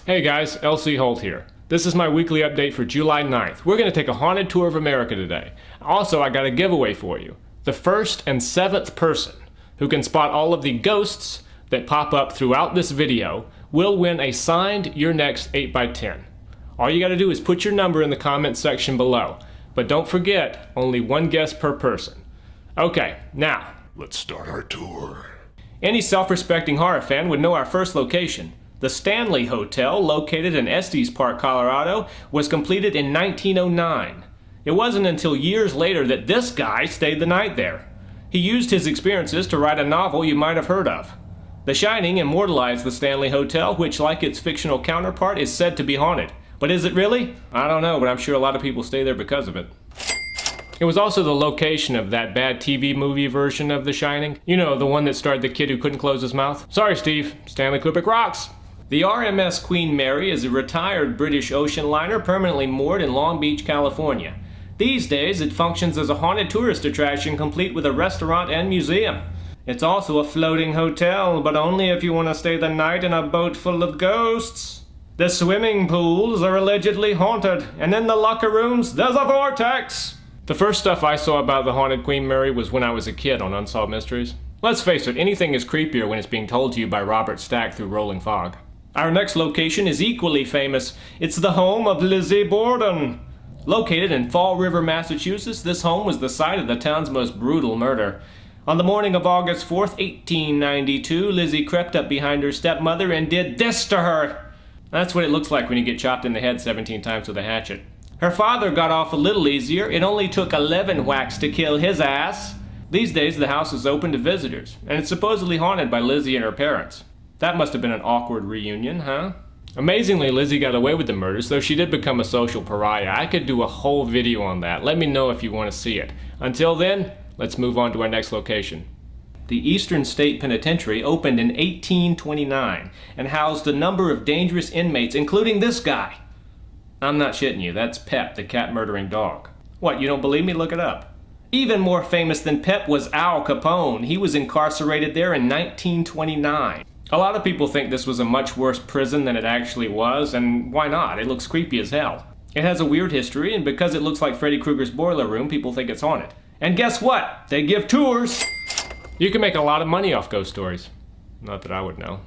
Hey guys, LC Holt here. This is my weekly update for July 9th. We're going to take a haunted tour of America today. Also, I got a giveaway for you. The first and seventh person who can spot all of the ghosts that pop up throughout this video will win a signed Your Next 8x10. All you got to do is put your number in the comments section below. But don't forget, only one guess per person. Okay, now, let's start our tour. Any self-respecting horror fan would know our first location. The Stanley Hotel, located in Estes Park, Colorado, was completed in 1909. It wasn't until years later that this guy stayed the night there. He used his experiences to write a novel you might have heard of. The Shining immortalized the Stanley Hotel, which, like its fictional counterpart, is said to be haunted. But is it really? I don't know, but I'm sure a lot of people stay there because of it. It was also the location of that bad TV movie version of The Shining. You know, the one that starred the kid who couldn't close his mouth. Sorry, Steve. Stanley Kubrick rocks. The RMS Queen Mary is a retired British ocean liner permanently moored in Long Beach, California. These days, it functions as a haunted tourist attraction complete with a restaurant and museum. It's also a floating hotel, but only if you want to stay the night in a boat full of ghosts. The swimming pools are allegedly haunted, and in the locker rooms, there's a vortex! The first stuff I saw about the haunted Queen Mary was when I was a kid on Unsolved Mysteries. Let's face it, anything is creepier when it's being told to you by Robert Stack through Rolling Fog. Our next location is equally famous. It's the home of Lizzie Borden. Located in Fall River, Massachusetts, this home was the site of the town's most brutal murder. On the morning of August 4th, 1892, Lizzie crept up behind her stepmother and did this to her. That's what it looks like when you get chopped in the head 17 times with a hatchet. Her father got off a little easier. It only took 11 whacks to kill his ass. These days, the house is open to visitors, and it's supposedly haunted by Lizzie and her parents. That must have been an awkward reunion, huh? Amazingly, Lizzie got away with the murders, though she did become a social pariah. I could do a whole video on that. Let me know if you want to see it. Until then, let's move on to our next location. The Eastern State Penitentiary opened in 1829 and housed a number of dangerous inmates, including this guy. I'm not shitting you, that's Pep, the cat-murdering dog. What, you don't believe me? Look it up. Even more famous than Pep was Al Capone. He was incarcerated there in 1929. A lot of people think this was a much worse prison than it actually was, and why not? It looks creepy as hell. It has a weird history, and because it looks like Freddy Krueger's boiler room, people think it's haunted. And guess what? They give tours! You can make a lot of money off ghost stories. Not that I would know.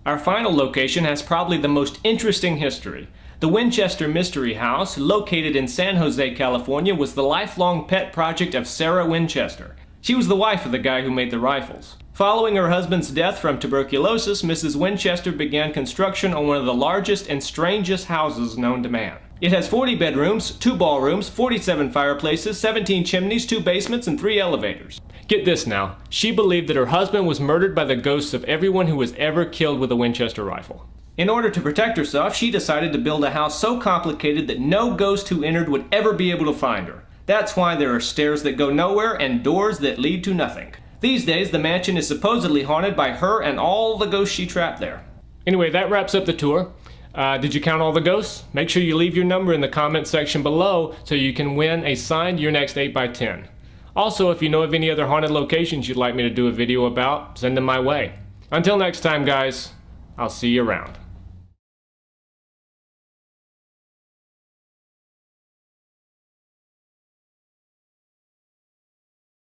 Our final location has probably the most interesting history. The Winchester Mystery House, located in San Jose, California, was the lifelong pet project of Sarah Winchester. She was the wife of the guy who made the rifles. Following her husband's death from tuberculosis, Mrs. Winchester began construction on one of the largest and strangest houses known to man. It has 40 bedrooms, 2 ballrooms, 47 fireplaces, 17 chimneys, 2 basements, and 3 elevators. Get this now, she believed that her husband was murdered by the ghosts of everyone who was ever killed with a Winchester rifle. In order to protect herself, she decided to build a house so complicated that no ghost who entered would ever be able to find her. That's why there are stairs that go nowhere and doors that lead to nothing. These days, the mansion is supposedly haunted by her and all the ghosts she trapped there. Anyway, that wraps up the tour. Did you count all the ghosts? Make sure you leave your number in the comment section below so you can win a signed Your Next 8x10. Also, if you know of any other haunted locations you'd like me to do a video about, send them my way. Until next time, guys, I'll see you around.